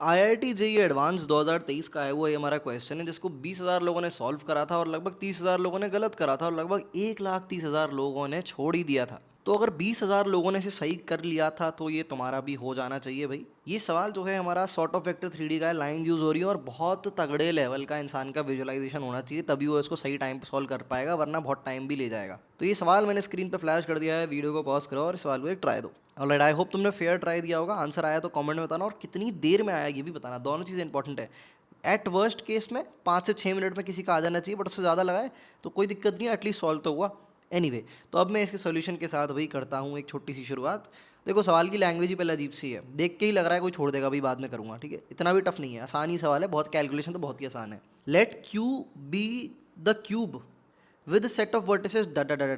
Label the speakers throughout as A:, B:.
A: IIT JEE advance 2023 का है वो, ये हमारा क्वेश्चन है जिसको 20,000 लोगों ने सॉल्व करा था और लगभग 30,000 लोगों ने गलत करा था और लगभग 1,30,000 लोगों ने छोड़ ही दिया था। तो अगर 20,000 लोगों ने इसे सही कर लिया था तो ये तुम्हारा भी हो जाना चाहिए भाई। ये सवाल जो है हमारा सॉर्ट ऑफ वेक्टर 3D का है, लाइन यूज हो रही है और बहुत तगड़े लेवल का इंसान का विजुअलाइजेशन होना चाहिए तभी वो इसको सही टाइम पे सॉल्व कर पाएगा, वरना बहुत टाइम भी ले जाएगा। तो ये सवाल मैंने स्क्रीन पे फ्लैश कर दिया है, वीडियो को पॉज करो और इस सवाल को एक ट्राई दो। ऑलराइट, आई होप तुमने फेयर ट्राई दिया होगा। आंसर आया तो कमेंट में बताना और कितनी देर में आया ये भी बताना, दोनों चीज़ें इंपॉर्टेंट है। एट वर्स्ट केस में 5 से 6 मिनट में किसी का आ जाना चाहिए, बट उससे ज़्यादा लगाए तो कोई दिक्कत नहीं है, एटलीस्ट सॉल्व तो हुआ। एनीवे, तो अब मैं इसके सोल्यूशन के साथ वही करता हूँ एक छोटी सी शुरुआत। देखो सवाल की लैंग्वेज ही पहले अजीब सी है, देख के ही लग रहा है कोई छोड़ देगा, भाई बाद में करूँगा, ठीक है। इतना भी टफ नहीं है, आसान ही सवाल है, बहुत कैलकुलेशन तो बहुत ही आसान है। Let Q be the cube with set of vertices डा डा डा डा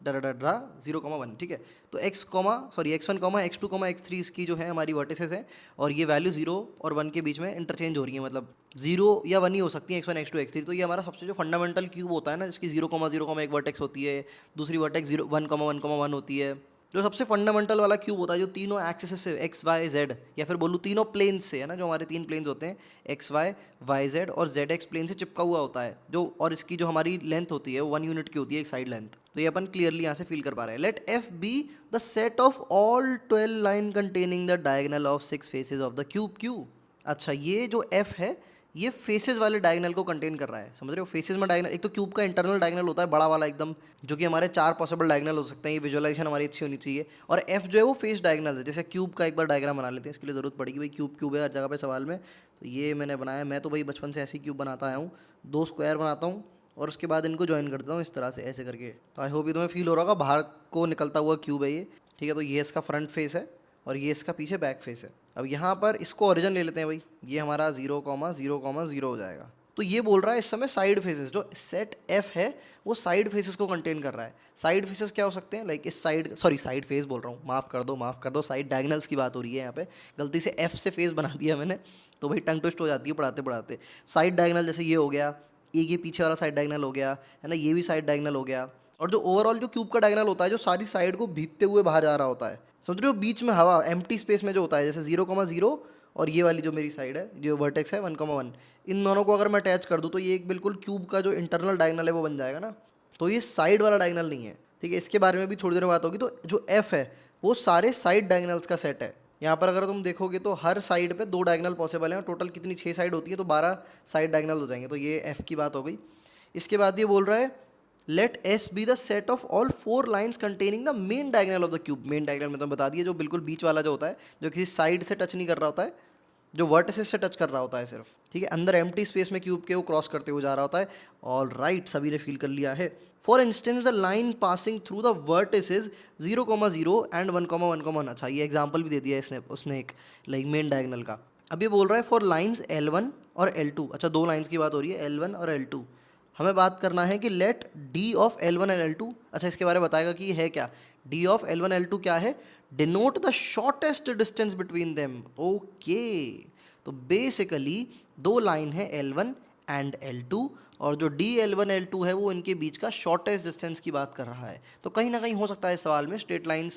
A: डा डा डा डा 0,1, ठीक है। तो x1, x2, x3 इसकी जो है हमारी वर्टिसेस है और ये वैल्यू 0 और 1 के बीच में इंटरचेंज हो रही है, मतलब 0 या 1 ही हो सकती है, x1, x2, x3। तो ये हमारा सबसे जो फंडामेंटल क्यूब होता है ना, जिसकी 0,0, एक वर्टेक्स होती है, दूसरी वर्टेक्स 1,1,1 होती है, जो सबसे फंडामेंटल वाला क्यूब होता है, जो तीनों एक्सिस से एक्स वाई जेड, या फिर बोलूँ तीनों प्लेन्स से है ना, जो हमारे 3 प्लेन्स होते हैं एक्स वाई वाई जेड और जेड एक्स प्लेन से चिपका हुआ होता है जो, और इसकी जो हमारी लेंथ होती है वो 1 यूनिट की होती है, एक साइड लेंथ। तो ये अपन क्लियरली यहाँ से फील कर पा रहे हैं। Let F be the set of all 12 line containing the diagonal of 6 faces of the cube Q. अच्छा, ये जो एफ है ये फेसेस वाले डायगोनल को कंटेन कर रहा है, समझ रहे हो। फेसेस में डायगोनल, एक तो क्यूब का इंटरनल डायगोनल होता है बड़ा वाला एकदम, जो कि हमारे 4 पॉसिबल डायगोनल हो सकते हैं, ये विजुअलाइजेशन हमारी अच्छी होनी चाहिए। और एफ जो है वो फेस डायगोनल है, जैसे क्यूब का एक बार डायग्राम बना लेते हैं, इसके लिए ज़रूरत पड़ेगी भाई, क्यूब क्यूब है हर जगह पे सवाल में। तो ये मैंने बनाया, मैं तो भाई बचपन से ऐसे ही क्यूब बनाता आया हूँ, 2 स्क्वायर बनाता हूँ और उसके बाद इनको ज्वाइन करता हूँ इस तरह से ऐसे करके। तो आई होप ये तुम्हें फील हो रहा होगा, बाहर को निकलता हुआ क्यूब है ये, ठीक है। तो ये इसका फ्रंट फेस है और ये इसका पीछे बैक फेस है। अब यहाँ पर इसको ओरिजिन ले लेते हैं भाई, ये हमारा 0,0,0 हो जाएगा। तो ये बोल रहा है इस समय साइड फेसेस, जो सेट एफ है वो साइड फेसेस को कंटेन कर रहा है। साइड फेसेस क्या हो सकते हैं, लाइक इस साइड, सॉरी साइड फेस बोल रहा हूँ, माफ़ कर दो, साइड डायगनल्स की बात हो रही है यहाँ पे, गलती से एफ से फेस बना दिया मैंने, तो भाई टंग ट्विस्ट हो जाती है पढ़ाते पढ़ाते। साइड डायगनल जैसे ये हो गया, ये पीछे वाला साइड डायगनल हो गया है ना, ये भी साइड डायगनल हो गया। और जो ओवरऑल जो क्यूब का डायगनल होता है, जो सारी साइड को भीगते हुए बाहर जा रहा होता है, समझ रहे हो, बीच में हवा एम्प्टी स्पेस में जो होता है, जैसे 0,0 और ये वाली जो मेरी साइड है, जो वर्टेक्स है 1,1, इन दोनों को अगर मैं अटैच कर दूँ तो ये एक बिल्कुल क्यूब का जो इंटरनल डायगनल है वो बन जाएगा ना। तो ये साइड वाला डायगनल नहीं है, ठीक है। इसके बारे में भी थोड़ी देर में बात होगी। तो जो एफ है वो सारे साइड डायगनल्स का सेट है। यहाँ पर अगर तुम देखोगे तो हर साइड पे 2 डायगनल पॉसिबल हैं, टोटल कितनी 6 साइड होती है, तो 12 साइड डायगनल हो जाएंगे। तो ये एफ की बात हो गई। इसके बाद ये बोल रहा है let S be the set of all 4 lines containing the main diagonal of the cube. Main diagonal में तो बता दिए, जो बिल्कुल बीच वाला जो होता है, जो किसी साइड से टच नहीं कर रहा होता है, जो वर्टिसेस से टच कर रहा होता है सिर्फ, ठीक है। अंदर एम्प्टी स्पेस में क्यूब के वो क्रॉस करते हुए जा रहा होता है। ऑल राइट, सभी ने फील कर लिया है। For instance the line passing through the vertices 0,0 and 1,1,1। अच्छा, ये एग्जाम्पल भी दे दिया इसने, उसने एक लाइक मेन डायगनल का। अब ये बोल रहा है फॉर लाइन्स L1 और L2। अच्छा, 2 लाइन्स की बात हो रही है, L1 और L2। हमें बात करना है कि late D of L1 and L2। अच्छा, इसके बारे में बताएगा कि ये है क्या। डी ऑफ L1 L2 क्या है, denote the shortest distance between them. Okay, तो बेसिकली 2 लाइन है L1 एंड L2 और जो डी L1 L2 है वो इनके बीच का शॉर्टेस्ट डिस्टेंस की बात कर रहा है। तो कहीं ना कहीं हो सकता है सवाल में स्ट्रेट लाइन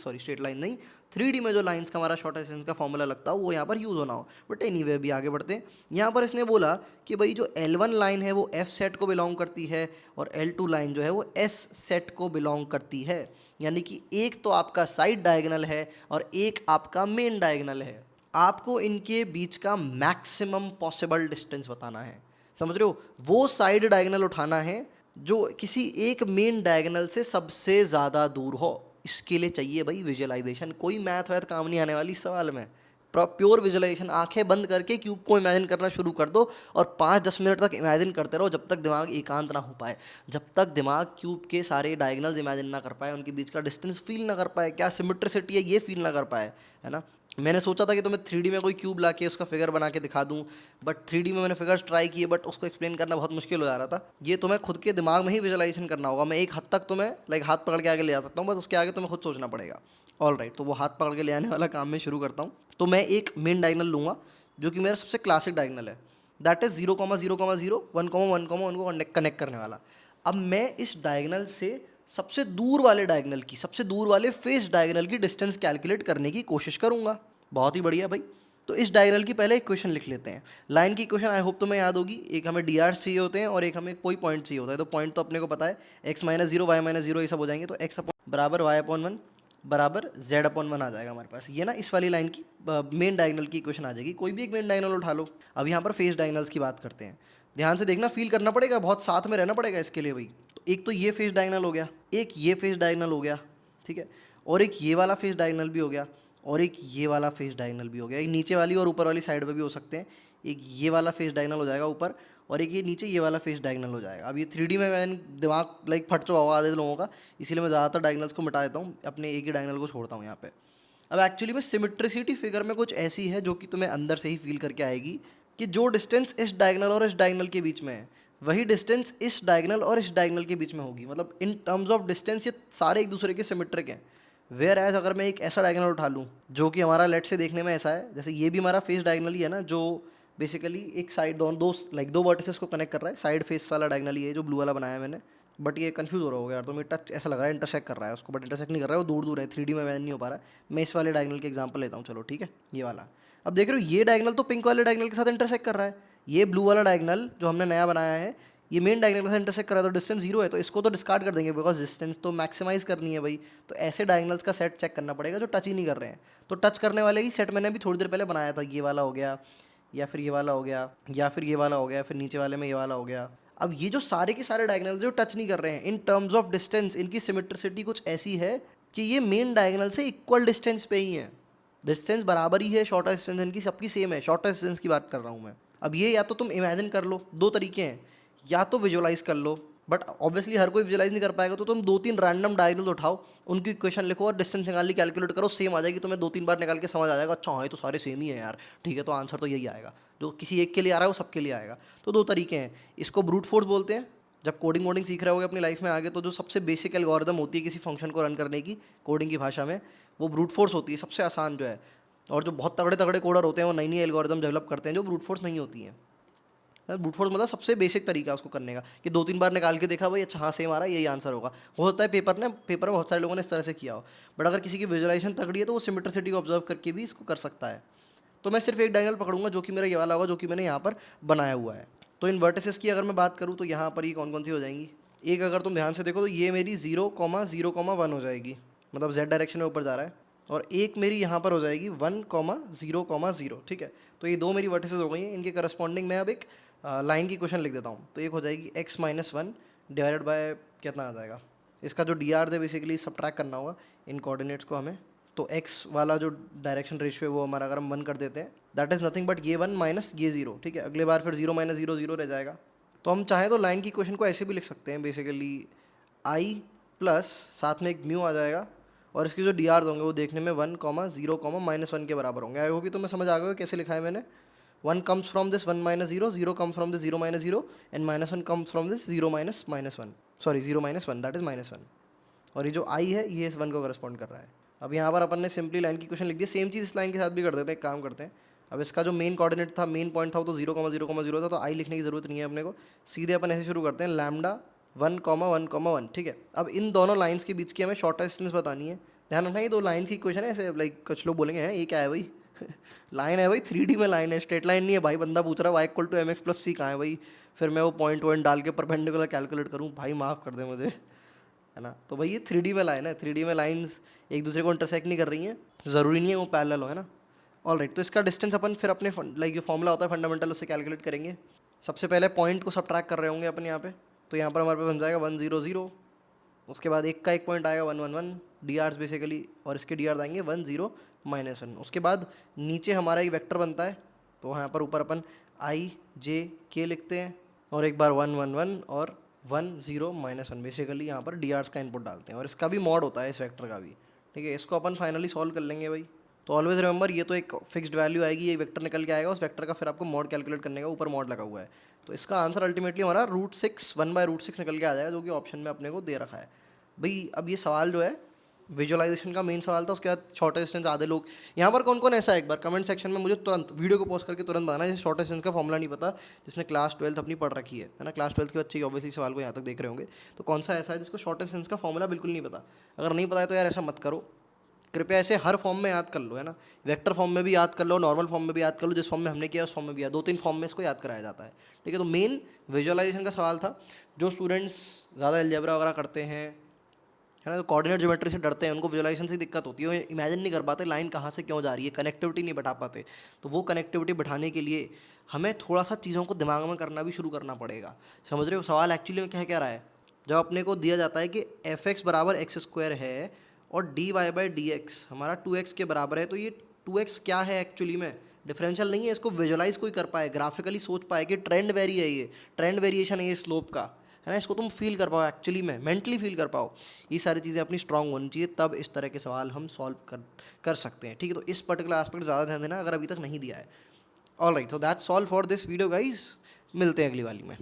A: नहीं, 3D में जो लाइंस का हमारा शॉर्टेस्ट डिस्टेंस का फॉर्मूला लगता हो वो यहाँ पर यूज़ होना हो। बट एनीवे अभी आगे बढ़ते हैं। यहाँ पर इसने बोला कि भाई जो L1 लाइन है वो F सेट को बिलोंग करती है और L2 लाइन जो है वो S सेट को बिलोंग करती है। यानी कि एक तो आपका साइड डायगोनल है और एक आपका मेन डायगोनल है। आपको इनके बीच का मैक्सिमम पॉसिबल डिस्टेंस बताना है, समझ रहे हो। वो साइड डायगोनल उठाना है जो किसी एक मेन डायगोनल से सबसे ज़्यादा दूर हो। इसके लिए चाहिए भाई विजुअलाइजेशन, कोई मैथ वैथ काम नहीं आने वाली इस सवाल में। प्योर विजुअलाइजेशन, आंखें बंद करके क्यूब को इमेजिन करना शुरू कर दो और 5-10 मिनट तक इमेजिन करते रहो, जब तक दिमाग एकांत ना हो पाए, जब तक दिमाग क्यूब के सारे डायगोनल्स इमेजिन ना कर पाए, उनके बीच का डिस्टेंस फील ना कर पाए, क्या सिमेट्रिसिटी है ये फील ना कर पाए, है ना। मैंने सोचा था कि तुम्हें 3D में कोई क्यूब ला के उसका फिगर बना के दिखा दूं, बट 3D में मैंने फिगर्स ट्राई किए, बट उसको एक्सप्लेन करना बहुत मुश्किल हो जा रहा था। ये तुम्हें खुद के दिमाग में ही विजुअलाइजेशन करना होगा। मैं एक हद तक तुम्हें लाइक हाथ पकड़ के आगे ले जा सकता हूँ, बस उसके आगे तुम्हें खुद सोचना पड़ेगा। ऑल राइट, तो वो हाथ पकड़ के ले आने वाला काम मैं शुरू करता हूँ। तो मैं एक मेन डायगोनल लूँगा जो कि मेरा सबसे क्लासिक डायगोनल है, दैट इज़ 0,0,0 1,1,1 को कनेक्ट करने वाला। अब मैं इस डायगोनल से सबसे दूर वाले डायगोनल की, सबसे दूर वाले फेस डायगोनल की डिस्टेंस कैलकुलेट करने की कोशिश करूँगा। बहुत ही बढ़िया भाई, तो इस डायगोनल की पहले इक्वेशन लिख लेते हैं। लाइन की इक्वेशन आई होप तुम्हें याद होगी, एक हमें डी आर्स चाहिए होते हैं और एक हमें कोई पॉइंट चाहिए होता है। तो पॉइंट तो अपने को पता है, x minus zero y minus zero ये सब हो जाएंगे, तो एक्स अपॉन बराबर वाई अपॉन वन बराबर जेड अपॉन वन आ जाएगा हमारे पास। ये ना इस वाली लाइन की मेन डायगोनल की इक्वेशन आ जाएगी। कोई भी एक मेन डायगोनल उठा लो। अब यहाँ पर फेस डायगोनल्स की बात करते हैं। ध्यान से देखना, फील करना पड़ेगा, बहुत साथ में रहना पड़ेगा इसके लिए भाई। तो एक तो ये फेस डायगोनल हो गया, एक ये फेस डायगोनल हो गया, ठीक है, और एक ये वाला फेस डायगोनल भी हो गया, और एक ये वाला फेस डायगोनल भी हो गया। एक नीचे वाली और ऊपर वाली साइड पे भी हो सकते हैं। एक ये वाला फेस डायगोनल हो जाएगा ऊपर, और एक ये नीचे ये वाला फेस डायगोनल हो जाएगा। अब ये 3D में मैंने दिमाग फट चुका होगा आधे लोगों का, इसीलिए मैं ज़्यादातर डायगोनल्स को मिटा देता हूँ, अपने एक ही डायगोनल को छोड़ता हूँ यहाँ पे। अब एक्चुअली में सिमेट्रिसिटी फिगर में कुछ ऐसी है जो कि तुम्हें अंदर से ही फील करके आएगी कि जो डिस्टेंस इस डायगोनल और इस डायगोनल के बीच में है, वही डिस्टेंस इस डायगोनल और इस डायगोनल के बीच में होगी। मतलब इन टर्म्स ऑफ डिस्टेंस ये सारे एक दूसरे के सिमेट्रिक हैं। वेयर एज अगर मैं एक ऐसा डायगोनल उठा लूँ जो कि हमारा लेट से देखने में ऐसा है, जैसे ये भी हमारा फेस डायगोनल ही है ना, जो बेसिकली एक साइड दो वर्टिसेस को कनेक्ट कर रहा है। साइड फेस वाला डायगोनल ही है जो ब्लू वाला बनाया है मैंने, बट ये कंफ्यूज हो रहा होगा यार, तो मेरे टच ऐसा लग रहा है इंटरसेक्ट कर रहा है उसको, बट इंटरसेक्ट नहीं कर रहा है, वो दूर दूर है, 3D में मैन नहीं हो पा रहा है। मैं इस वाले डायगोनल के एग्जांपल लेता हूँ, चलो ठीक है, ये वाला। अब देख रहे हो ये डायगोनल तो पिंक वाले डायगोनल के साथ इंटरसेक्ट कर रहा है। ये ब्लू वाला डायगोनल जो हमने नया बनाया है, ये मेन डायगोनल के साथ इंटरसेक्ट कर रहा है, तो डिस्टेंस जीरो है, तो इसको तो डिस्कार्ड कर देंगे बिकॉज डिस्टेंस तो मैक्सिमाइज करनी है भाई। तो ऐसे डायगोनल्स का सेट चेक करना पड़ेगा जो टच ही नहीं कर रहे हैं। तो टच करने वाले ही सेट मैंने अभी थोड़ी देर पहले बनाया था, ये वाला हो गया, या फिर ये वाला हो गया, या फिर ये वाला हो गया, फिर नीचे वाले में ये वाला हो गया। अब ये जो सारे के सारे डायगोनल जो टच नहीं कर रहे हैं, इन टर्म्स ऑफ डिस्टेंस इनकी सिमेट्रिसिटी कुछ ऐसी है कि ये मेन डायगोनल से इक्वल डिस्टेंस पे ही है। डिस्टेंस बराबर ही है, शॉर्टर डिस्टेंस इनकी सबकी सेम है, शॉर्टर डिस्टेंस की बात कर रहा हूँ मैं। अब ये या तो तुम इमेजिन कर लो, दो तरीके हैं, या तो विजुअलाइज कर लो, बट ऑब्वियसली हर कोई विजुअलाइज नहीं कर पाएगा, तो तुम दो तीन रैंडम डायगोनल उठाओ, उनकी इक्वेशन लिखो और डिस्टेंस निकाल ली, कैलकुलेट करो, सेम आ जाएगी। तुम्हें दो तीन बार निकाल के समझ आ जाएगा, अच्छा हाँ ये तो सारे सेम ही है यार, ठीक है, तो आंसर तो यही आएगा। जो किसी एक के लिए आ रहा है वो सबके लिए आएगा। तो दो तरीके हैं, इसको ब्रूट फोर्स बोलते हैं। जब कोडिंग वोडिंग सीख रहे होगे अपनी लाइफ में आगे, तो जो सबसे बेसिक एल्गोरिदम होती है किसी फंक्शन को रन करने की कोडिंग की भाषा में, वो ब्रूट फोर्स होती है, सबसे आसान जो है। और जो बहुत तगड़े तगड़े कोडर होते हैं वो नई नई एल्गोरिदम डेवलप करते हैं जो ब्रूट फोर्स नहीं होती हैं। ब्रूट फोर्स मतलब सबसे बेसिक तरीका उसको करने का, कि दो तीन बार निकाल के देखा भाई, अच्छा हाँ सेम आ रहा है, यही आंसर होगा। हो सकता है पेपर में बहुत सारे लोगों ने इस तरह से किया हो, बट अगर किसी की विजुअलाइजेशन तगड़ी है तो वो सिमेट्रिसिटी को ऑब्जर्व करके भी इसको कर सकता है। तो मैं सिर्फ एक डायगोनल पकड़ूंगा जो कि मेरा ये वाला होगा, जो कि मैंने यहाँ पर बनाया हुआ है। तो इन वर्टिसेस की अगर मैं बात करूँ तो यहाँ पर ये कौन कौन सी हो जाएंगी, एक अगर तुम ध्यान से देखो तो ये मेरी 0,0,1 हो जाएगी, मतलब जेड डायरेक्शन में ऊपर जा रहा है, और एक मेरी यहाँ पर हो जाएगी 1,0,0, ठीक है। तो ये दो मेरी वर्टिसेस हो गई हैं, इनके करस्पॉन्डिंग मैं अब एक लाइन की क्वेश्चन लिख देता हूँ। तो एक हो जाएगी x-1 डिवाइडेड बाय कितना आ जाएगा, इसका जो डी आर है बेसिकली सब्ट्रैक्ट करना होगा इन कोऑर्डिनेट्स को हमें। तो x वाला जो डायरेक्शन रेशियो है वो हमारा अगर हम 1 कर देते हैं, दैट इज़ नथिंग बट ये 1 माइनस ये 0, ठीक है। अगले बार फिर 0 माइनस 0 0 रह जाएगा। तो हम चाहें तो लाइन की क्वेश्चन को ऐसे भी लिख सकते हैं, बेसिकली i प्लस साथ में एक म्यू आ जाएगा, और इसके जो डी आर होंगे वो देखने में 1,0,-1 के बराबर होंगे। आई होप कि तुम्हें समझ आ गया कैसे लिखा है मैंने। 1 comes from this 1 minus 0, 0 comes from this 0 minus 0, and minus 1 comes from this 0 minus minus 1, sorry 0 minus 1, that is minus 1। और ये जो i है ये इस 1 को करस्पॉन्ड कर रहा है। अब यहाँ पर अपन ने सिंपली लाइन की क्वेश्चन लिख दिया, सेम चीज़ इस लाइन के साथ भी कर देते हैं, एक काम करते हैं। अब इसका जो मेन कोऑर्डिनेट था, मेन पॉइंट था, वो तो 0,0,0 था, तो i लिखने की ज़रूरत नहीं है अपने को। सीधे अपन ऐसे शुरू करते हैं, लैम्डा 1,1,1, ठीक है। अब इन दोनों लाइन्स के बीच की हमें शॉर्टर डिस्टेंस बतानी है। ध्यान रखना ये दो लाइन्स की क्वेश्चन है, ऐसे लाइक कुछ लोग बोलेंगे हैं ये क्या है भाई लाइन है भाई, 3D में लाइन है, स्ट्रेट लाइन नहीं है भाई। बंदा पूछ रहा है y=mx+c कहाँ है भाई, फिर मैं वो पॉइंट वॉइंट डाल के परपेंडिकुलर कैलकुलेट करूँ, भाई माफ़ कर दे मुझे, है ना। तो भाई ये 3D में लाइन है, 3D में लाइंस एक दूसरे को इंटरसेक्ट नहीं कर रही हैं, ज़रूरी नहीं है वो पैरेलल हो, है ना। ऑल राइट, तो इसका डिस्टेंस अपन फिर अपने लाइक जो फॉर्मूला होता है फंडामेंटल, उससे कैलकुलेट करेंगे। सबसे पहले पॉइंट को सब्ट्रैक्ट कर रहे होंगे अपन यहाँ पे, तो यहाँ पर हमारे पास बन जाएगा 1 0 0, उसके बाद एक का एक पॉइंट आएगा 1 1 1 डी आर्स बेसिकली, और इसके डी आर्स आएंगे 1 0 -1। उसके बाद नीचे हमारा एक वेक्टर बनता है, तो यहाँ पर ऊपर अपन i j k लिखते हैं, और एक बार 1 1 1 और 1 0 -1 बेसिकली यहाँ पर डी आर्स का इनपुट डालते हैं, और इसका भी मॉड होता है इस वेक्टर का भी, ठीक है। इसको अपन फाइनली सॉल्व कर लेंगे भाई। तो ऑलवेज रिमेंबर ये तो एक फिक्स्ड वैल्यू आएगी, ये वेक्टर निकल के आएगा, उस वेक्टर का फिर आपको मॉड कैलकुलेट करने का ऊपर मॉड लगा हुआ है। तो इसका आंसर अल्टीमेटली हमारा √6 1/√6 निकल के आ जाएगा, जो कि ऑप्शन में अपने को दे रखा है भाई। अब ये सवाल जो है विजुअलाइजेशन का मेन सवाल था, उसके बाद शॉर्टेज डिस्टेंस आधे लोग यहाँ पर कौन कौन ऐसा है, एक बार कमेंट सेक्शन में मुझे तुरंत वीडियो को पॉज करके तुरंत बताना जिसे शॉर्टेज डिस्टेंस का फॉर्मूला नहीं पता, जिसने क्लास 12 अपनी पढ़ रखी है ना। क्लास 12 के बच्चे ऑब्वियसली सवाल को यहाँ तक देख रहे होंगे, तो कौन सा ऐसा है जिसको शॉर्टेज डिस्टेंस का फॉर्मूला बिल्कुल नहीं पता। अगर नहीं पता है तो यार ऐसा मत करो, कृपया ऐसे हर फॉर्म में याद कर लो, है ना। वेक्टर फॉर्म में भी याद कर लो, नॉर्मल फॉर्म में भी याद कर लो, जिस फॉर्म में हमने किया उस फॉर्म में भी याद, 2-3 फॉर्म में इसको याद कराया जाता है। ठीक है, तो मेन विजुअलाइजेशन का सवाल था। जो स्टूडेंट्स ज़्यादा अलजेब्रा वगैरह करते हैं, है ना, तो कोऑर्डिनेट ज्योमेट्री से डरते हैं, उनको विजुअलाइजेशन से दिक्कत होती है, वो इमेजिन नहीं कर पाते लाइन कहाँ से क्यों जा रही है, कनेक्टिविटी नहीं बैठा पाते। तो वो कनेक्टिविटी बैठाने के लिए हमें थोड़ा सा चीज़ों को दिमाग में करना भी शुरू करना पड़ेगा। समझ रहे हो सवाल एक्चुअली में क्या रहा है। जब अपने को दिया जाता है कि एफ एक्स बराबर एक्स स्क्वायर है और d y by d x हमारा 2x के बराबर है, तो ये 2x क्या है एक्चुअली में, डिफरेंशियल नहीं है। इसको विजुअलाइज कोई कर पाए, ग्राफिकली सोच पाए कि ट्रेंड वेरी है, ये ट्रेंड वेरिएशन है ये स्लोप का, है ना। इसको तुम फील कर पाओ, एक्चुअली में मेंटली फील कर पाओ। ये सारी चीज़ें अपनी स्ट्रांग होनी चाहिए, तब इस तरह के सवाल हम सॉल्व कर सकते हैं। ठीक है, तो इस पर्टिकुलर एस्पेक्ट ज़्यादा ध्यान देना अगर अभी तक नहीं दिया है। All right, so that's all for this video guys, मिलते हैं अगली वाली में।